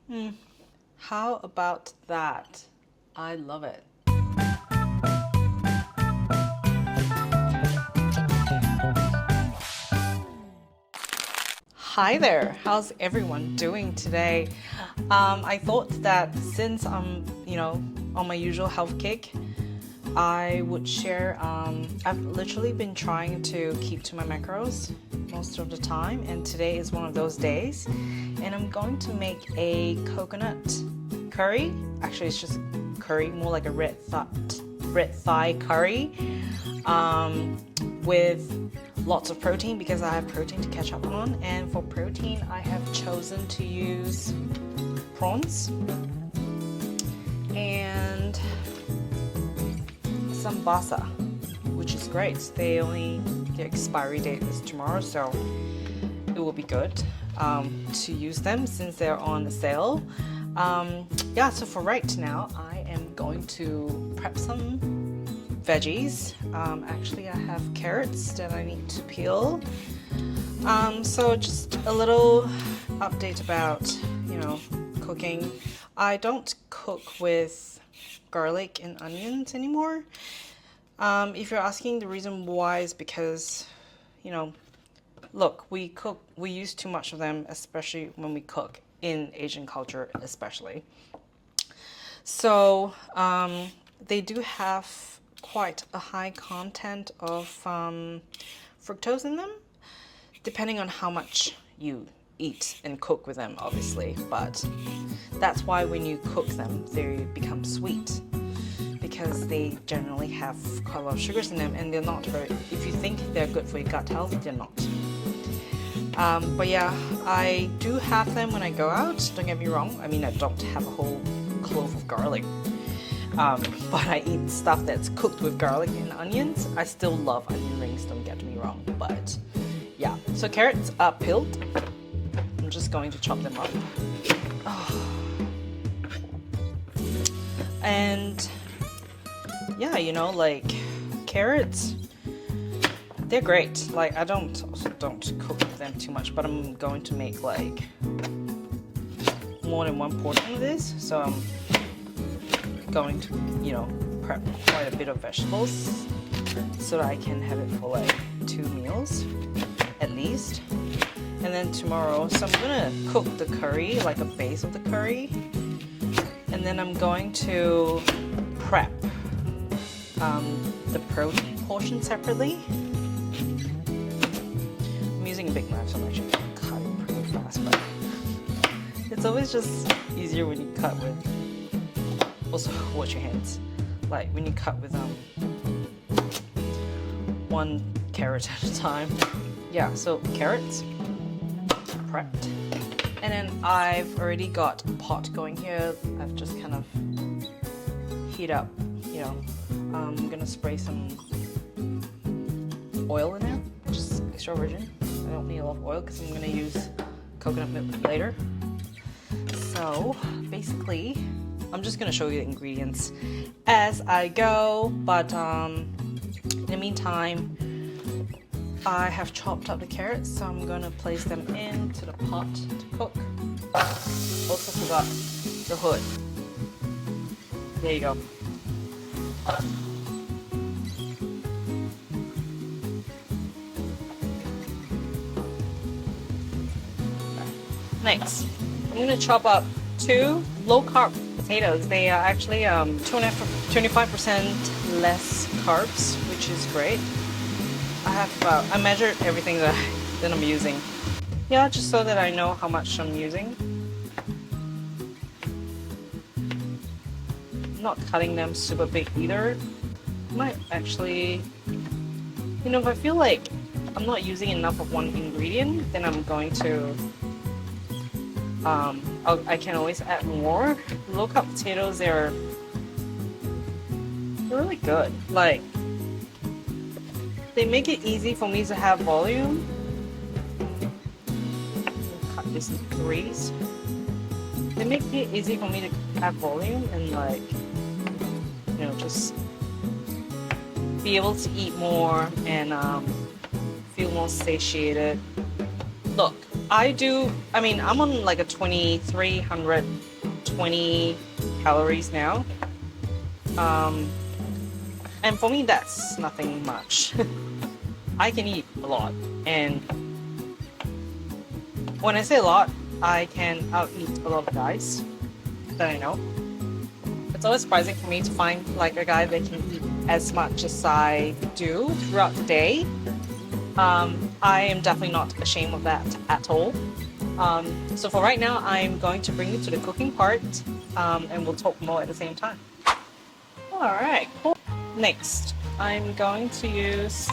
Hmm. How about that? I love it. Hi there, how's everyone doing today? I thought that since I'm on my usual health kick, I would share. I've literally been trying to keep to my macros most of the time, and today is one of those days. And I'm going to make a coconut curry. Actually, it's just curry, more like a red thigh curry, with lots of protein because I have protein to catch up on. And for protein, I have chosen to use prawns and some basa, which is great. Their expiry date is tomorrow, so it will be good to use them since they're on sale. Yeah, so for right now, I am going to prep some veggies. Actually, I have carrots that I need to peel. So just a little update about, cooking. I don't cook with garlic and onions anymore. If you're asking, the reason why is because, look, we use too much of them, especially when we cook in Asian culture, especially. So they do have quite a high content of fructose in them, depending on how much you eat and cook with them, obviously. But that's why when you cook them, they become sweet because they generally have quite a lot of sugars in them, and they're not very. If you think they're good for your gut health, they're not. But yeah, I do have them when I go out. Don't get me wrong. I mean, I don't have a whole clove of garlic. But I eat stuff that's cooked with garlic and onions. I still love onion rings, don't get me wrong. But yeah, so carrots are peeled. I'm just going to chop them up. Oh. And yeah, like carrots, they're great. Like I don't cook with them too much, but I'm going to make like more than one portion of this. So I'm going to, prep quite a bit of vegetables so that I can have it for like 2 meals at least. And then tomorrow, so I'm gonna cook the curry, like a base of the curry, and then I'm going to prep the protein portion separately. I'm using a big knife, so I'm actually cutting pretty fast, but it's always just easier when you cut with. Also, watch your hands. Like when you cut with one carrot at a time. Yeah, so carrots prepped, and then I've already got a pot going here. I've just kind of heat up. I'm gonna spray some oil in there, just extra virgin. I don't need a lot of oil because I'm gonna use coconut milk later. So basically, I'm just gonna show you the ingredients as I go, but in the meantime, I have chopped up the carrots, so I'm gonna place them into the pot to cook. Also forgot the hood. There you go. Next, I'm gonna chop up 2 low-carb potatoes. They are actually 25% less carbs, which is great. I measured everything that I'm using. Yeah, just so that I know how much I'm using. I'm not cutting them super big either. I might actually, if I feel like I'm not using enough of one ingredient, then I'm going to I can always add more. Low carb potatoes, they're really good. Like, they make it easy for me to have volume. Cut this in 3s. They make it easy for me to have volume and just be able to eat more and feel more satiated. Look, I mean, I'm on like a 2320 calories now. And for me, that's nothing much. I can eat a lot. And when I say a lot, I can out-eat a lot of guys that I know. It's always surprising for me to find like a guy that can eat as much as I do throughout the day. I am definitely not ashamed of that at all. So for right now, I'm going to bring you to the cooking part, and we'll talk more at the same time. Alright, cool. Next, I'm going to use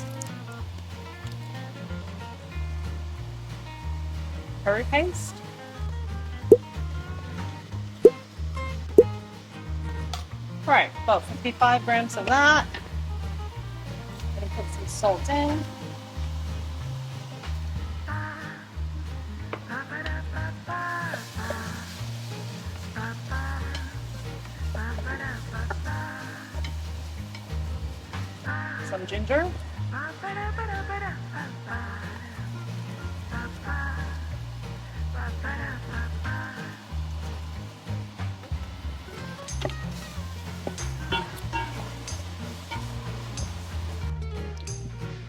curry paste. Right, about 55 grams of that. Gonna put some salt in. Some ginger.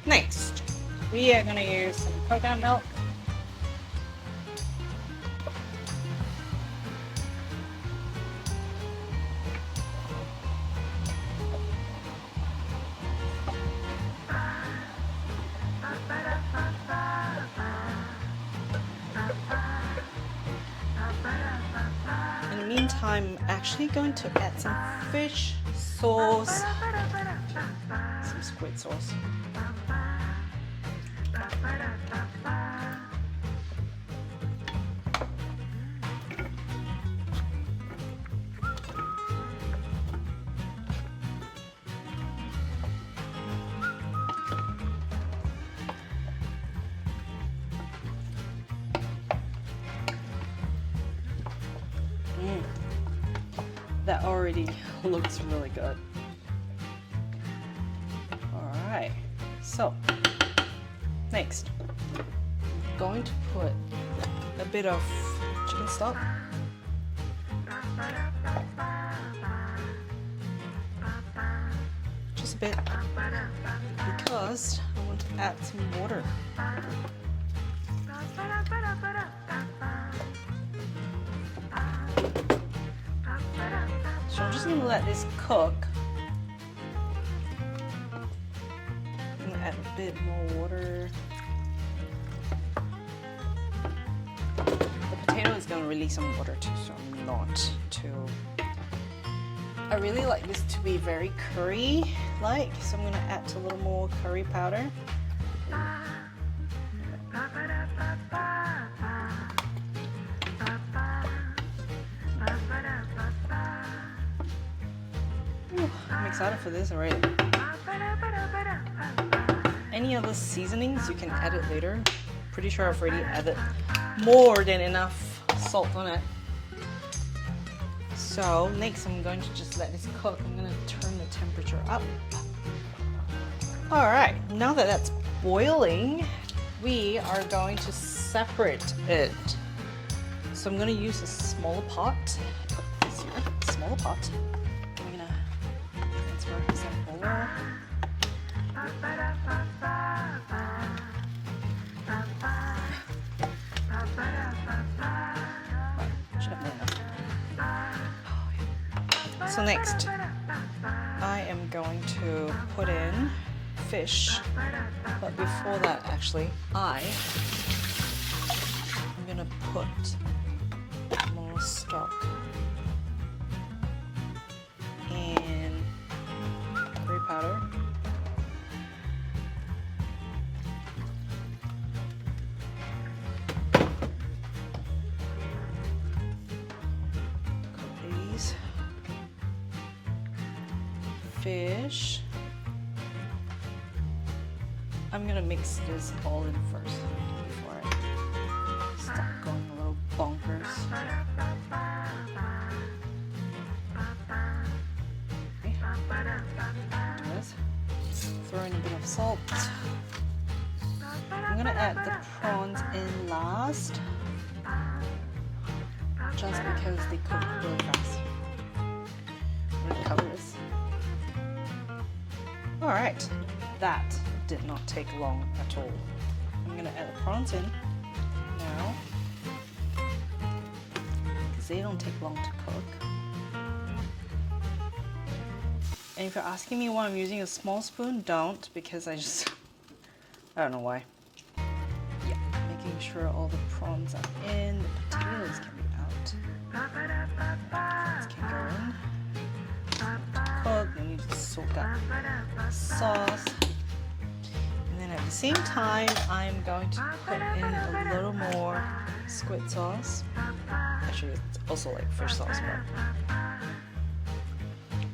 Next, we are going to use some coconut milk. In the meantime, I'm actually going to add some fish sauce, some squid sauce. That already looks really good. Alright, so next, I'm going to put a bit of chicken stock. Just a bit, because I want to add some water. So I'm just going to let this cook. I'm going to add a bit more water. The potato is going to release some water too, so I'm not too... I really like this to be very curry-like, so I'm going to add a little more curry powder. I'm excited for this already. Any other seasonings, you can add it later. Pretty sure I've already added more than enough salt on it. So next I'm going to just let this cook. I'm going to turn the temperature up. Alright, now that that's boiling, we are going to separate it. So I'm going to use a smaller pot. Put this here, smaller pot. I'm going to transfer some over. So next, I am going to put in fish, but before that actually, I'm gonna put more stock and curry powder. Fish. I'm gonna mix this all in first before I start going a little bonkers. Okay. Do this. Throw in a bit of salt. I'm gonna add the prawns in last, just because they cook really fast. I'm gonna cover this. All right, that did not take long at all. I'm gonna add the prawns in now, because they don't take long to cook. And if you're asking me why I'm using a small spoon, don't, because I don't know why. Yeah, making sure all the prawns are in, the potatoes can be out. Prawns can go in. Cook, then you just soak up sauce. And then at the same time, I'm going to put in a little more squid sauce. Actually, it's also like fish sauce, but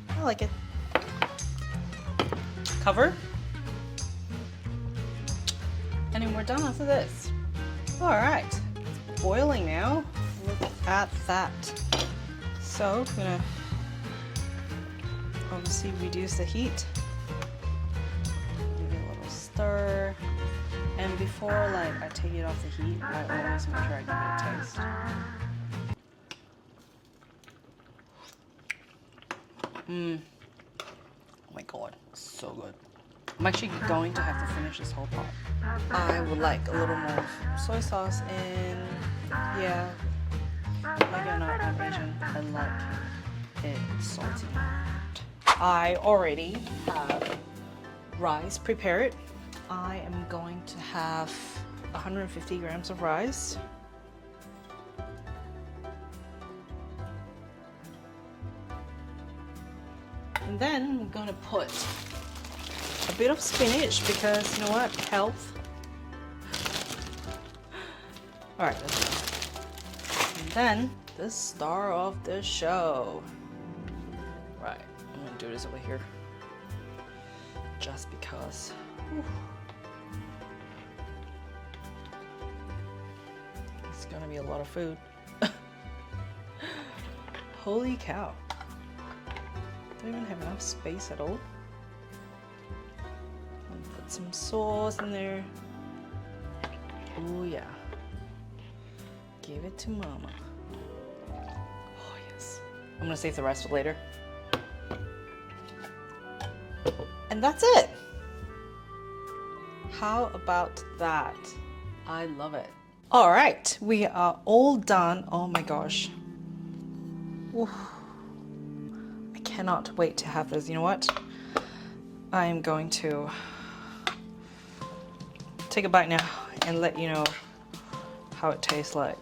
I like it. Cover. And then we're done after this. All right, it's boiling now. Look at that. So I'm gonna obviously reduce the heat. Give it a little stir. And before like I take it off the heat, I always make sure I give it a taste. Oh my god, so good. I'm actually going to have to finish this whole pot. I would like a little more soy sauce in. Yeah, like I'm not Asian, I like it salty. I already have rice prepared. I am going to have 150 grams of rice. And then I'm gonna put a bit of spinach because you know what? Health. Alright, let's go. And then the star of the show. Right, I'm gonna do this over here. Just because. Whew. It's gonna be a lot of food. Holy cow. Don't even have enough space at all. Put some sauce in there. Oh yeah. Give it to mama. Oh yes. I'm gonna save the rest for later. And that's it. How about that? I love it. All right, we are all done. Oh my gosh. Oof. I cannot wait to have this. You know what? I am going to take a bite now and let you know how it tastes like.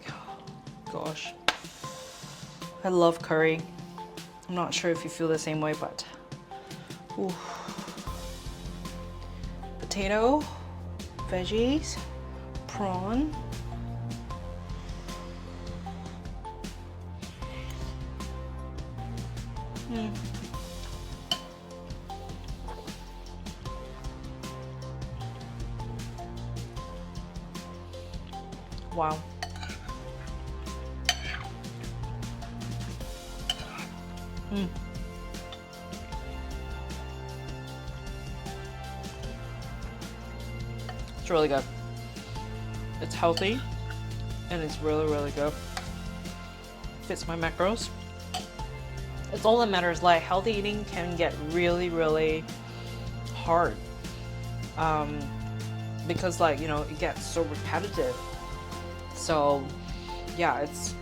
Gosh. I love curry. I'm not sure if you feel the same way, but ooh. Potato, veggies, prawn. Wow. It's really good. It's healthy and it's really, really good. Fits my macros. It's all that matters. Like, healthy eating can get really, really hard because, like, you know, it gets so repetitive. So yeah, it's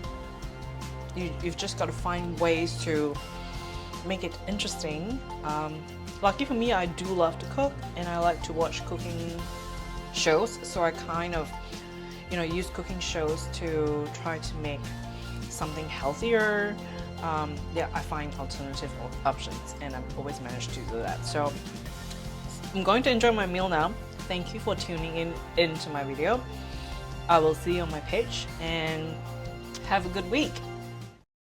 you've just got to find ways to make it interesting. Lucky for me, I do love to cook and I like to watch cooking shows, so I kind of, you know, use cooking shows to try to make something healthier. Yeah, I find alternative options and I've always managed to do that. So I'm going to enjoy my meal now. Thank you for tuning into my video. I will see you on my page and have a good week.